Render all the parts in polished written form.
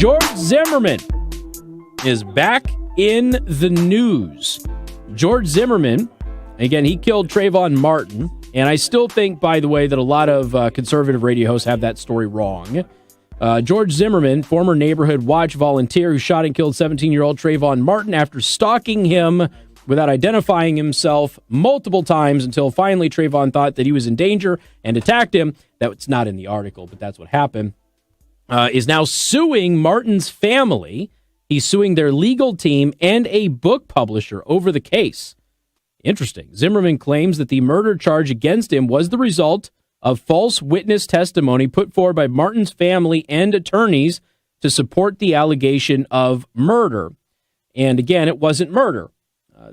George Zimmerman is back in the news. George Zimmerman, again, he killed Trayvon Martin. And I still think, by the way, that a lot of conservative radio hosts have that story wrong. George Zimmerman, former Neighborhood Watch volunteer who shot and killed 17-year-old Trayvon Martin after stalking him without identifying himself multiple times until finally Trayvon thought that he was in danger and attacked him. That's not in the article, but that's what happened. Is now suing Martin's family. He's suing their legal team and a book publisher over the case. Interesting. Zimmerman claims that the murder charge against him was the result of false witness testimony put forward by Martin's family and attorneys to support the allegation of murder. And again, it wasn't murder.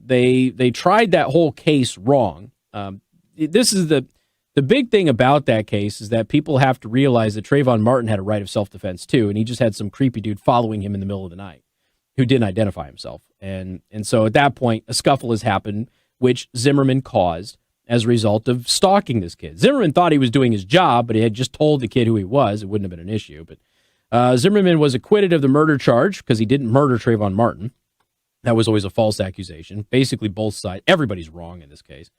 They tried that whole case wrong. This is the big thing about that case is that people have to realize that Trayvon Martin had a right of self-defense too, and he just had some creepy dude following him in the middle of the night who didn't identify himself. And so at that point, a scuffle has happened, which Zimmerman caused as a result of stalking this kid. Zimmerman thought he was doing his job, but he had just told the kid who he was. It wouldn't have been an issue. But Zimmerman was acquitted of the murder charge because he didn't murder Trayvon Martin. That was always a false accusation. Basically, both sides, everybody's wrong in this case.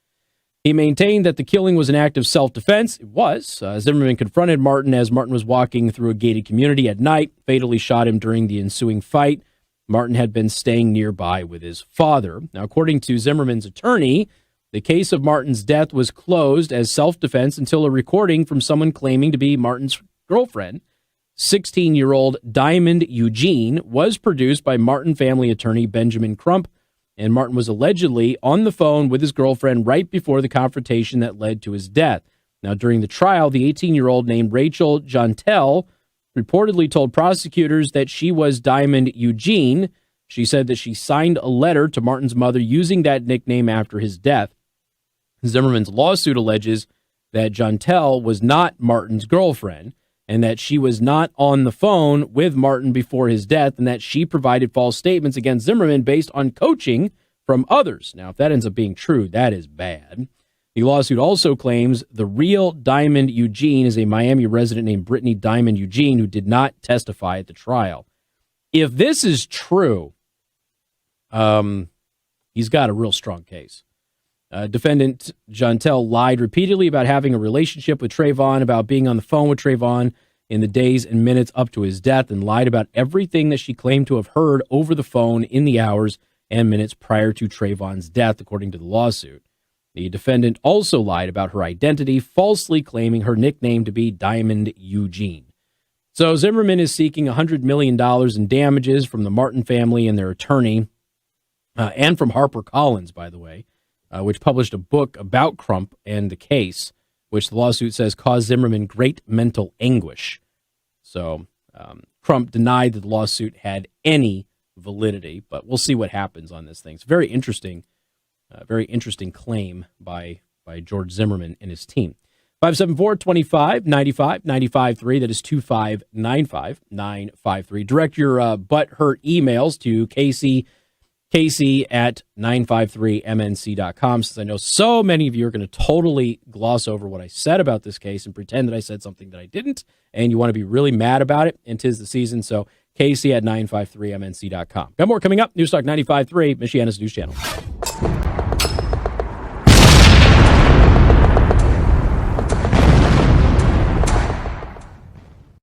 He maintained that the killing was an act of self-defense. It was. Zimmerman confronted Martin as Martin was walking through a gated community at night, fatally shot him during the ensuing fight. Martin had been staying nearby with his father. Now, according to Zimmerman's attorney, the case of Martin's death was closed as self-defense until a recording from someone claiming to be Martin's girlfriend, 16-year-old Diamond Eugene, was produced by Martin family attorney Benjamin Crump, and Martin was allegedly on the phone with his girlfriend right before the confrontation that led to his death. Now, during the trial, the 18-year-old named Rachel Jontel reportedly told prosecutors that she was Diamond Eugene. She said that she signed a letter to Martin's mother using that nickname after his death. Zimmerman's lawsuit alleges that Jontel was not Martin's girlfriend and that she was not on the phone with Martin before his death and that she provided false statements against Zimmerman based on coaching from others. Now, if that ends up being true, that is bad. The lawsuit also claims the real Diamond Eugene is a Miami resident named Brittany Diamond Eugene who did not testify at the trial. If this is true, he's got a real strong case. Defendant Jontel lied repeatedly about having a relationship with Trayvon, about being on the phone with Trayvon in the days and minutes up to his death, and lied about everything that she claimed to have heard over the phone in the hours and minutes prior to Trayvon's death, according to the lawsuit. The defendant also lied about her identity, falsely claiming her nickname to be Diamond Eugene. So Zimmerman is seeking $100 million in damages from the Martin family and their attorney, and from HarperCollins, by the way, which published a book about Crump and the case, which the lawsuit says caused Zimmerman great mental anguish. So Crump denied that the lawsuit had any validity, but we'll see what happens on this thing. It's very interesting claim by George Zimmerman and his team. 574-2595, 95.3. That is 2595953. Direct your butthurt emails to Casey at 953mnc.com, since I know so many of you are going to totally gloss over what I said about this case and pretend that I said something that I didn't, and you want to be really mad about it, and 'tis the season. So Casey at 953mnc.com. Got more coming up. Newstalk 95.3, Michiana's News Channel.